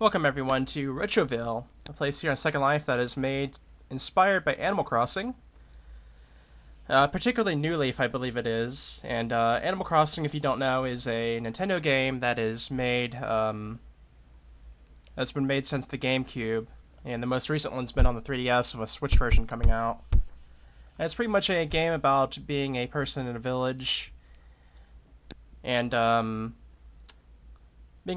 Welcome everyone to Retroville, a place here on Second Life that is inspired by Animal Crossing. Particularly New Leaf, I believe it is. And Animal Crossing, if you don't know, is a Nintendo game that is that's been made since the GameCube. And the most recent one's been on the 3DS with a Switch version coming out. And it's pretty much a game about being a person in a village and being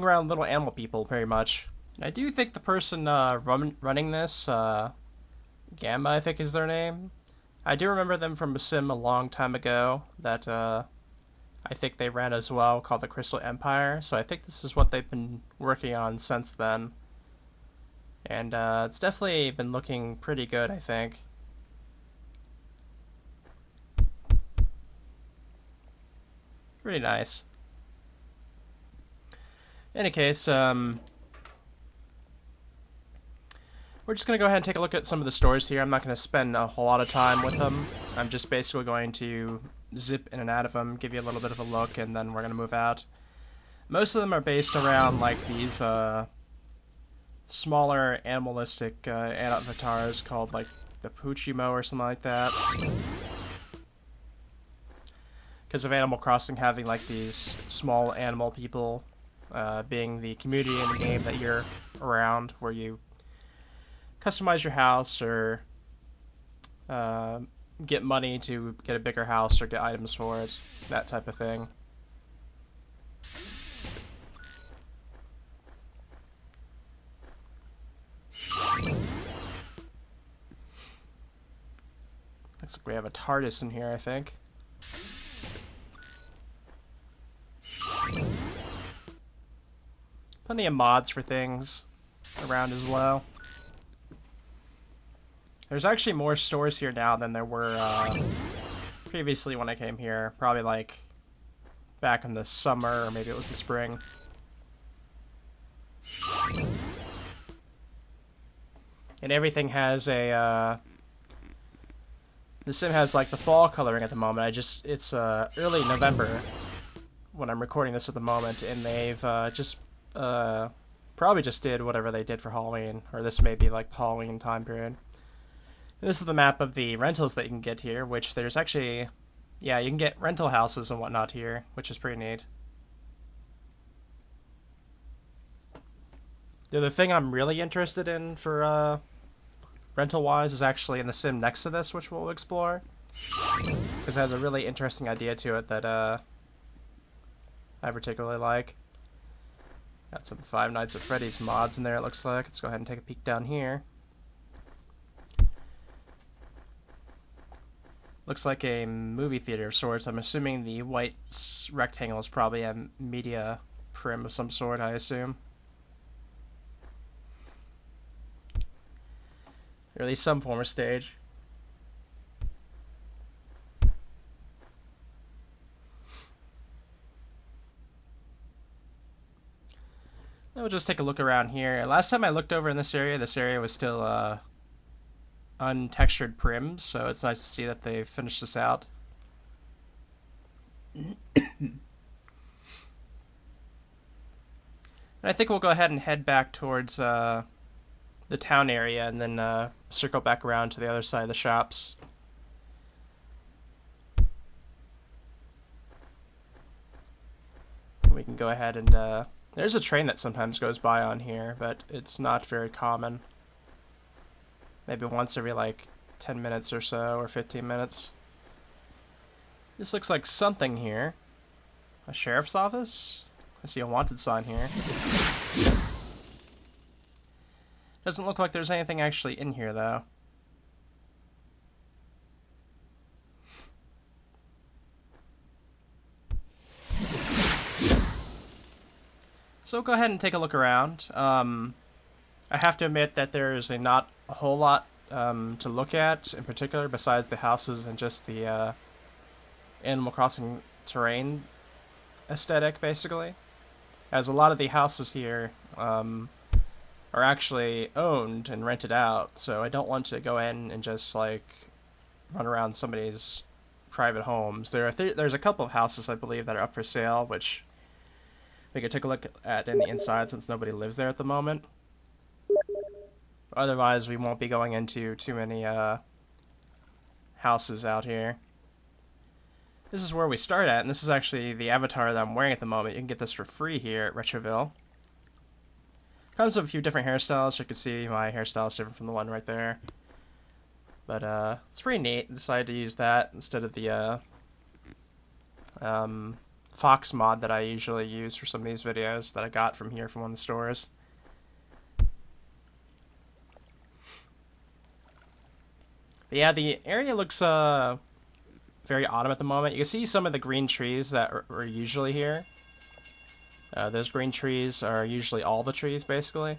around little animal people, pretty much. And I do think the person running this, Gamma, I think is their name. I do remember them from a sim a long time ago that I think they ran as well, called the Crystal Empire. So I think this is what they've been working on since then. And it's definitely been looking pretty good, I think. Pretty nice. In any case, we're just going to go ahead and take a look at some of the stores here. I'm not going to spend a whole lot of time with them. I'm just basically going to zip in and out of them, give you a little bit of a look, and then we're going to move out. Most of them are based around, like, these smaller animalistic avatars called, like, the Puchimo or something like that. Because of Animal Crossing having, like, these small animal people being the community in the game that you're around, where you customize your house or get money to get a bigger house or get items for it, that type of thing. Looks like we have a TARDIS in here, I think. Plenty of mods for things around as well. There's actually more stores here now than there were previously when I came here. Probably like back in the summer, or maybe it was the spring. And everything has a the sim has like the fall coloring at the moment. It's early November when I'm recording this at the moment, and they've probably just did whatever they did for Halloween, or this may be like the Halloween time period. And this is the map of the rentals that you can get here, which there's actually, yeah, you can get rental houses and whatnot here, which is pretty neat. The other thing I'm really interested in for rental-wise is actually in the sim next to this, which we'll explore. Because it has a really interesting idea to it that I particularly like. Got some Five Nights at Freddy's mods in there, it looks like. Let's go ahead and take a peek down here. Looks like a movie theater of sorts. I'm assuming the white rectangle is probably a media prim of some sort, I assume. Or at least some form of stage. We'll just take a look around here. Last time I looked over in this area was still untextured prims, so it's nice to see that they've finished this out. And I think we'll go ahead and head back towards the town area and then circle back around to the other side of the shops. We can go ahead and there's a train that sometimes goes by on here, but it's not very common. Maybe once every like 10 minutes or so, or 15 minutes. This looks like something here. A sheriff's office? I see a wanted sign here. Doesn't look like there's anything actually in here, though. So we'll go ahead and take a look around. I have to admit that there's not a whole lot to look at in particular, besides the houses and just the Animal Crossing terrain aesthetic, basically. As a lot of the houses here are actually owned and rented out, so I don't want to go in and just like run around somebody's private homes. There's a couple of houses I believe that are up for sale, which we could take a look at in the inside since nobody lives there at the moment. Otherwise, we won't be going into too many houses out here. This is where we start at, and this is actually the avatar that I'm wearing at the moment. You can get this for free here at Retroville. Comes with a few different hairstyles. You can see my hairstyle is different from the one right there. But it's pretty neat. I decided to use that instead of the Fox mod that I usually use for some of these videos that I got from here from one of the stores. But yeah, the area looks very autumn at the moment. You can see some of the green trees that are usually here. Those green trees are usually all the trees, basically.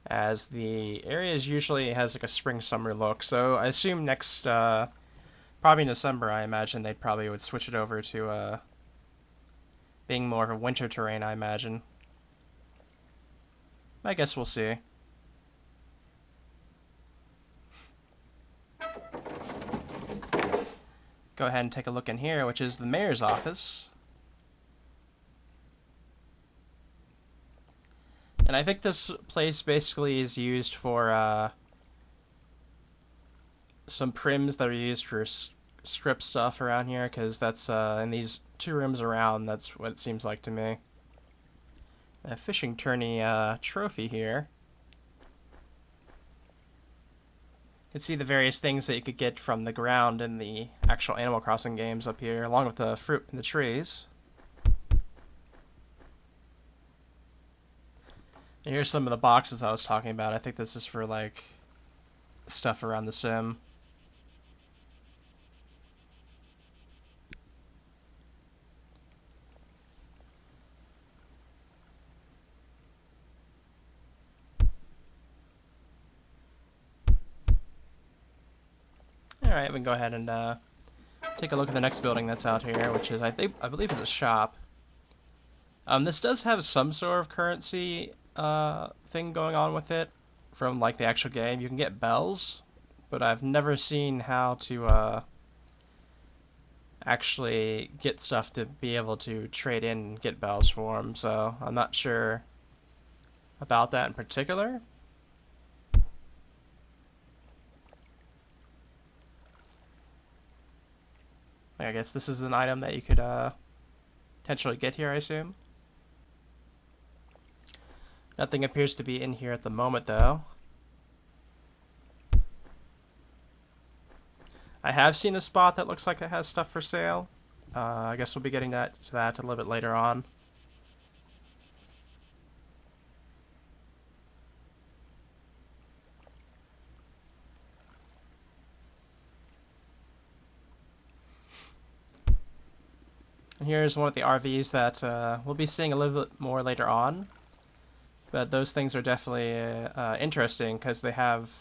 As the area usually has like a spring-summer look, so I assume next, probably in December, I imagine they probably would switch it over to being more of a winter terrain, I imagine. I guess we'll see. Go ahead and take a look in here, which is the mayor's office. And I think this place basically is used for some prims that are used for script stuff around here, because that's in these 2 rooms around, that's what it seems like to me. A fishing tourney trophy here. You can see the various things that you could get from the ground in the actual Animal Crossing games up here, along with the fruit in the trees. And here's some of the boxes I was talking about. I think this is for, like, stuff around the sim. Alright, we can go ahead and take a look at the next building that's out here, which is, I believe is a shop. This does have some sort of currency thing going on with it from, like, the actual game. You can get bells, but I've never seen how to actually get stuff to be able to trade in and get bells for them, so I'm not sure about that in particular. I guess this is an item that you could potentially get here, I assume. Nothing appears to be in here at the moment, though. I have seen a spot that looks like it has stuff for sale. I guess we'll be getting to that a little bit later on. And here's one of the RVs that we'll be seeing a little bit more later on. But those things are definitely interesting because they have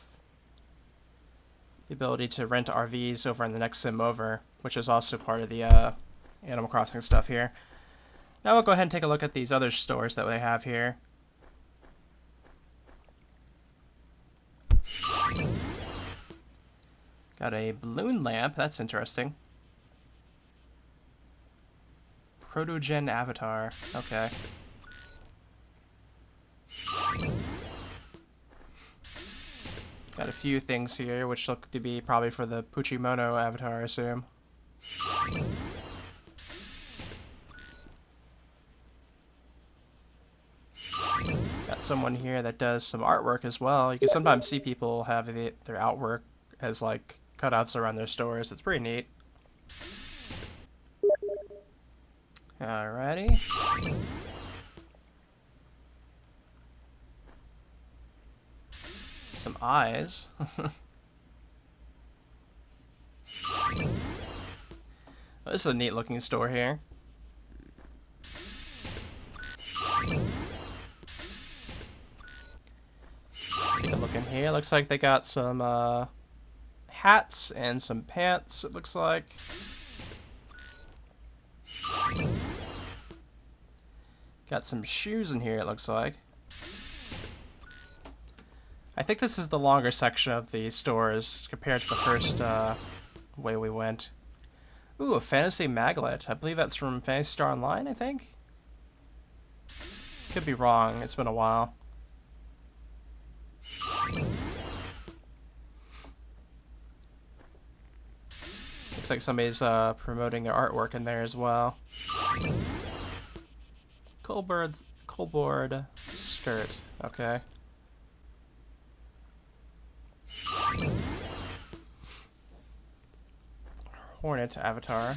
the ability to rent RVs over in the next sim over, which is also part of the Animal Crossing stuff here. Now we'll go ahead and take a look at these other stores that they have here. Got a balloon lamp, that's interesting. Protogen avatar, okay. Got a few things here which look to be probably for the Puchimono avatar, I assume. Got someone here that does some artwork as well. You can sometimes see people have their artwork as like cutouts around their stores. It's pretty neat. Alrighty. Some eyes. Oh, this is a neat looking store here. Take a look in here. Looks like they got some hats and some pants, it looks like. Got some shoes in here, it looks like. I think this is the longer section of the stores compared to the first way we went. Ooh, a fantasy maglet. I believe that's from Phantasy Star Online, I think? Could be wrong. It's been a while. Looks like somebody's promoting their artwork in there as well. Colboard skirt. Okay. Hornet avatar.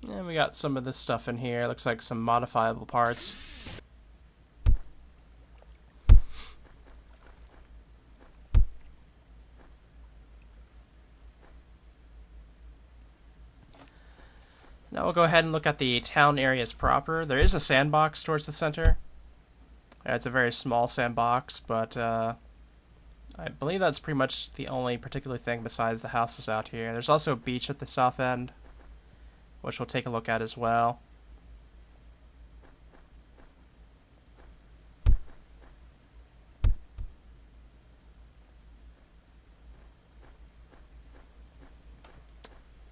And we got some of this stuff in here. Looks like some modifiable parts. Now we'll go ahead and look at the town areas proper. There is a sandbox towards the center. It's a very small sandbox, but I believe that's pretty much the only particular thing besides the houses out here. There's also a beach at the south end, which we'll take a look at as well.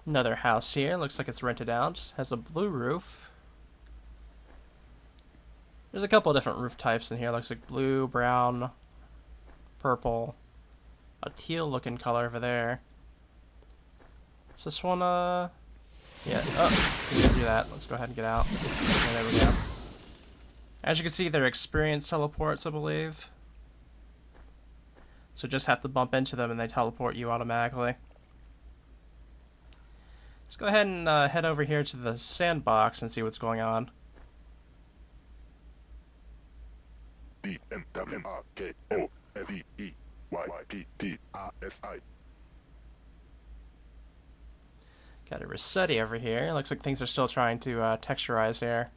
Another house here. Looks like it's rented out. Has a blue roof. There's a couple of different roof types in here. Looks like blue, brown, purple, a teal looking color over there. Is this one, yeah, oh, we didn't do that. Let's go ahead and get out. Okay, there we go. As you can see, they're experienced teleports, I believe. So just have to bump into them and they teleport you automatically. Let's go ahead and head over here to the sandbox and see what's going on. Got a Rossetti over here. Looks like things are still trying to texturize here.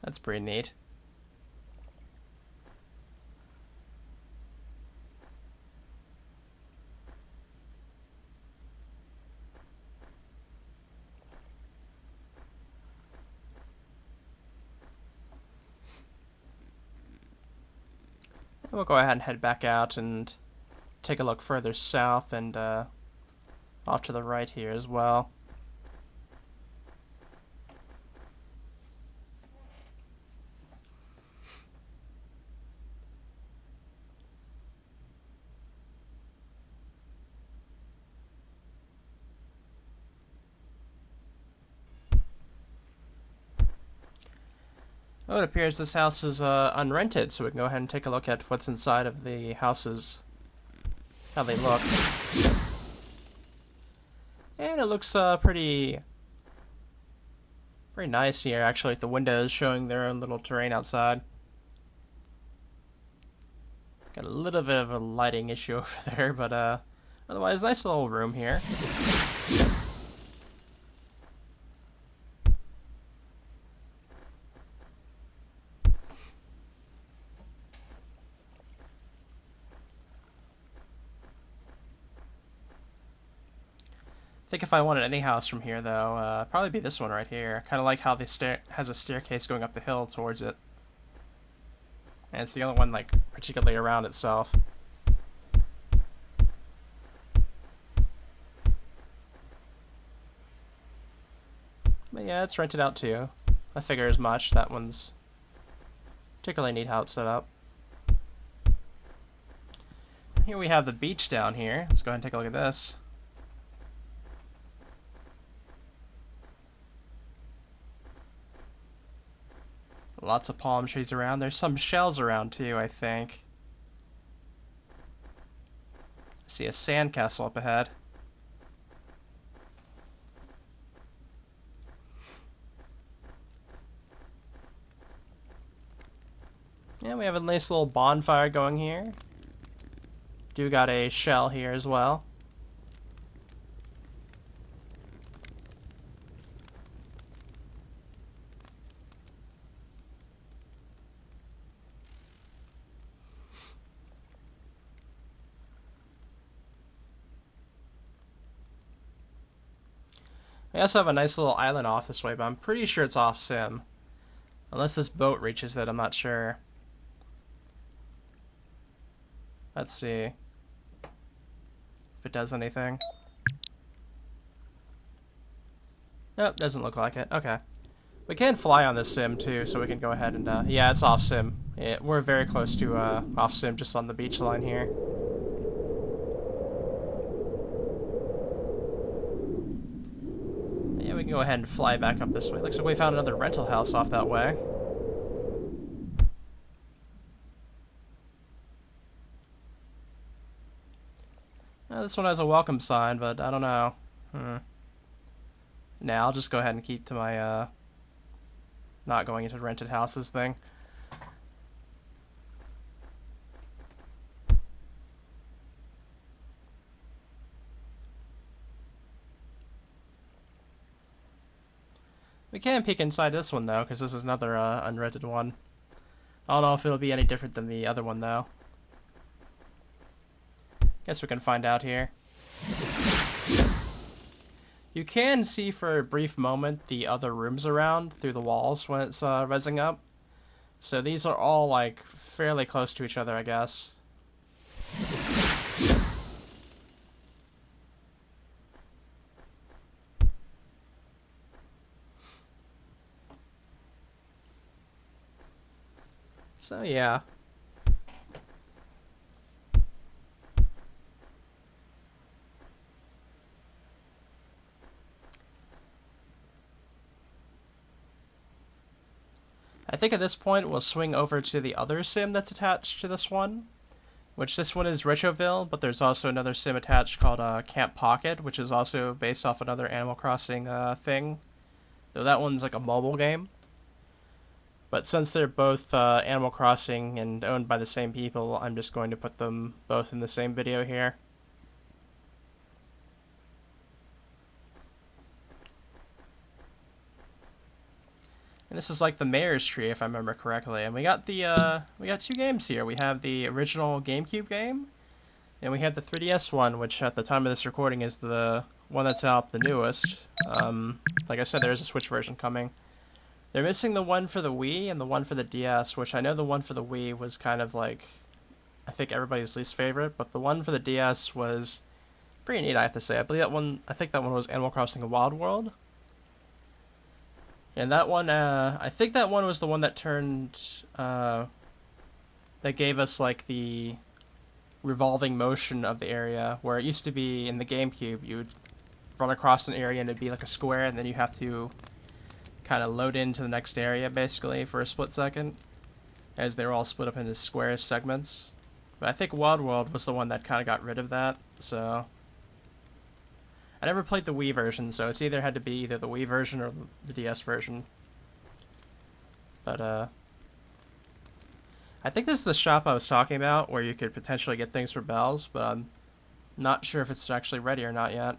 That's pretty neat. We'll go ahead and head back out and take a look further south and off to the right here as well. Oh, it appears this house is unrented, so we can go ahead and take a look at what's inside of the houses, how they look. And it looks pretty nice here, actually. The windows showing their own little terrain outside. Got a little bit of a lighting issue over there, but otherwise, nice little room here. I think if I wanted any house from here, though, probably be this one right here. Kind of like how the has a staircase going up the hill towards it. And it's the only one, like, particularly around itself. But yeah, it's rented out too. I figure as much. That one's particularly neat how it's set up. Here we have the beach down here. Let's go ahead and take a look at this. Lots of palm trees around. There's some shells around too, I think. I see a sandcastle up ahead. Yeah, we have a nice little bonfire going here. Do got a shell here as well. We also have a nice little island off this way, but I'm pretty sure it's off sim. Unless this boat reaches it, I'm not sure. Let's see if it does anything. Nope, doesn't look like it. Okay. We can fly on this sim too, so we can go ahead and, yeah, it's off sim. We're very close to off sim, just on the beach line here. Yeah, we can go ahead and fly back up this way. Looks like we found another rental house off that way. This one has a welcome sign, but I don't know. Nah, I'll just go ahead and keep to my, not going into rented houses thing. We can peek inside this one, though, because this is another unrented one. I don't know if it'll be any different than the other one, though. Guess we can find out here. You can see for a brief moment the other rooms around through the walls when it's rezzing up. So these are all, like, fairly close to each other, I guess. So, yeah. I think at this point we'll swing over to the other sim that's attached to this one, which this one is Retroville, but there's also another sim attached called Camp Pocket, which is also based off another Animal Crossing thing, though that one's like a mobile game. But since they're both Animal Crossing and owned by the same people, I'm just going to put them both in the same video here. And this is like the Mayor's Tree, if I remember correctly. And we got two games here. We have the original GameCube game, and we have the 3DS one, which at the time of this recording is the one that's out the newest. Like I said, there is a Switch version coming. They're missing the one for the Wii and the one for the DS, which I know the one for the Wii was kind of like, I think everybody's least favorite, but the one for the DS was pretty neat, I have to say. I think that one was Animal Crossing: Wild World. And that one, I think that one was the one that that gave us, like, the revolving motion of the area, where it used to be in the GameCube, you would run across an area and it'd be like a square, and then you have to kind of load into the next area, basically, for a split second, as they were all split up into square segments. But I think Wild World was the one that kind of got rid of that, so... I never played the Wii version, so it's either had to be either the Wii version or the DS version. But, I think this is the shop I was talking about, where you could potentially get things for bells, but I'm not sure if it's actually ready or not yet.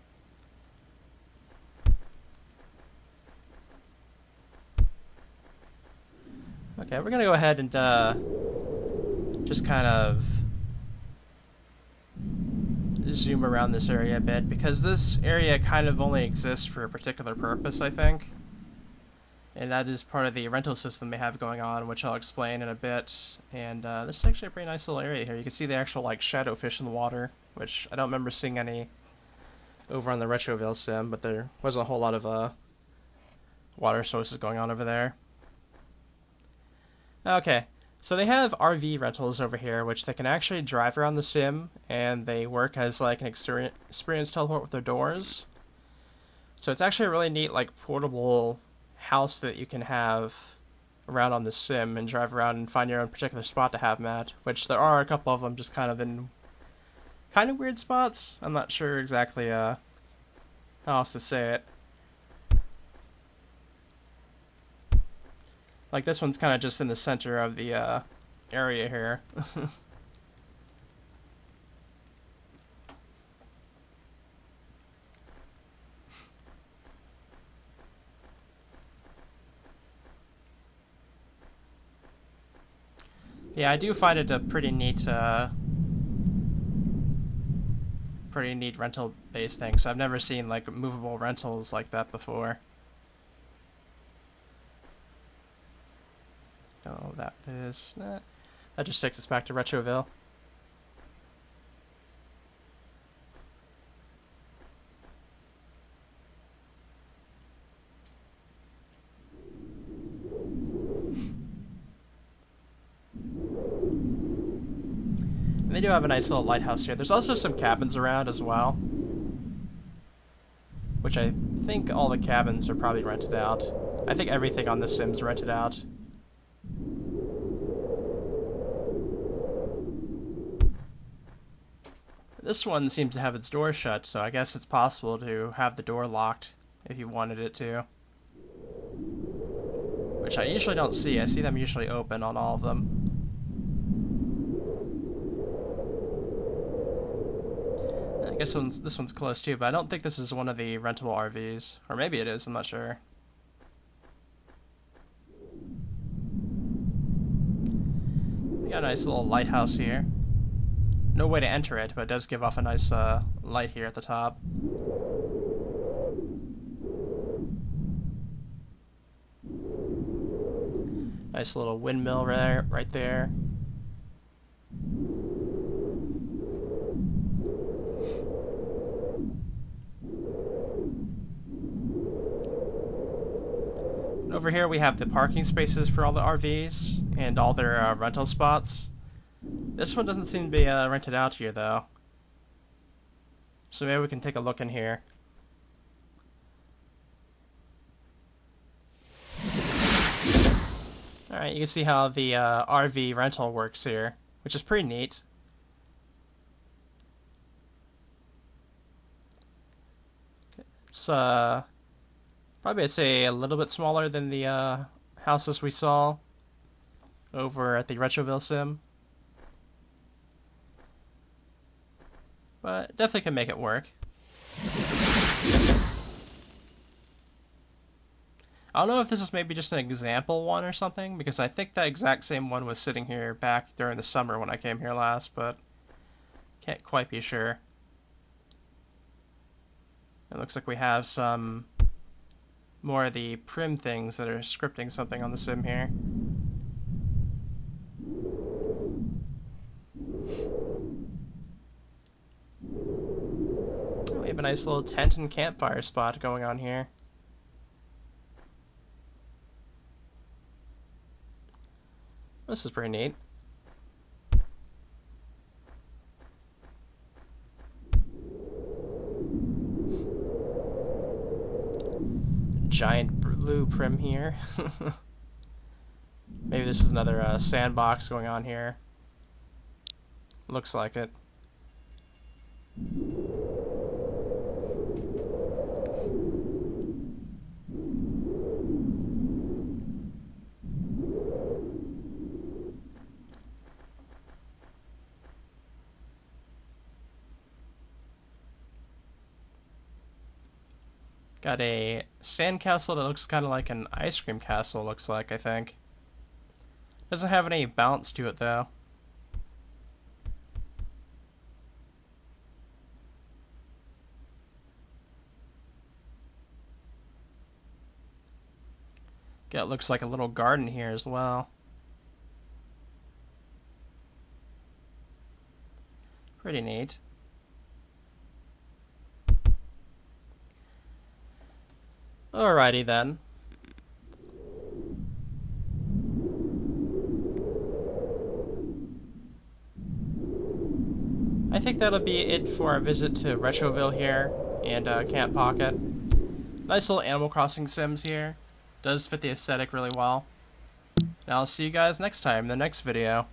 Okay, we're gonna go ahead and, just kind of zoom around this area a bit, because this area kind of only exists for a particular purpose, I think. And that is part of the rental system they have going on, which I'll explain in a bit. And this is actually a pretty nice little area here. You can see the actual, like, shadow fish in the water, which I don't remember seeing any over on the Retroville sim, but there wasn't a whole lot of water sources going on over there. Okay, so they have RV rentals over here, which they can actually drive around the sim, and they work as, like, an experience teleport with their doors. So it's actually a really neat, like, portable house that you can have around on the sim and drive around and find your own particular spot to have them at, which there are a couple of them just kind of in kind of weird spots. I'm not sure exactly how else to say it. Like, this one's kind of just in the center of the area here. Yeah, I do find it a pretty neat pretty neat rental-based things. I've never seen like movable rentals like that before. Oh, that is... that just takes us back to Retroville. They do have a nice little lighthouse here. There's also some cabins around as well, which I think all the cabins are probably rented out. I think everything on the Sim's rented out. This one seems to have its door shut, so I guess it's possible to have the door locked if you wanted it to. Which I usually don't see. I see them usually open on all of them. I guess this one's close too, but I don't think this is one of the rentable RVs. Or maybe it is, I'm not sure. We got a nice little lighthouse here. No way to enter it, but it does give off a nice light here at the top. Nice little windmill right there. Over here we have the parking spaces for all the RVs and all their rental spots. This one doesn't seem to be rented out here though. So maybe we can take a look in here. Alright, you can see how the RV rental works here, which is pretty neat. It's probably I'd say a little bit smaller than the houses we saw over at the Retroville Sim. But definitely can make it work. I don't know if this is maybe just an example one or something, because I think that exact same one was sitting here back during the summer when I came here last, but can't quite be sure. It looks like we have some more of the prim things that are scripting something on the sim here. We have a nice little tent and campfire spot going on here. This is pretty neat. Giant blue prim here. Maybe this is another sandbox going on here. Looks like it. Got a sandcastle that looks kind of like an ice cream castle, looks like, I think. Doesn't have any bounce to it, though. Got looks like a little garden here as well. Pretty neat. Alrighty then. I think that'll be it for our visit to Retroville here and Camp Pocket. Nice little Animal Crossing Sims here. Does fit the aesthetic really well. And I'll see you guys next time in the next video.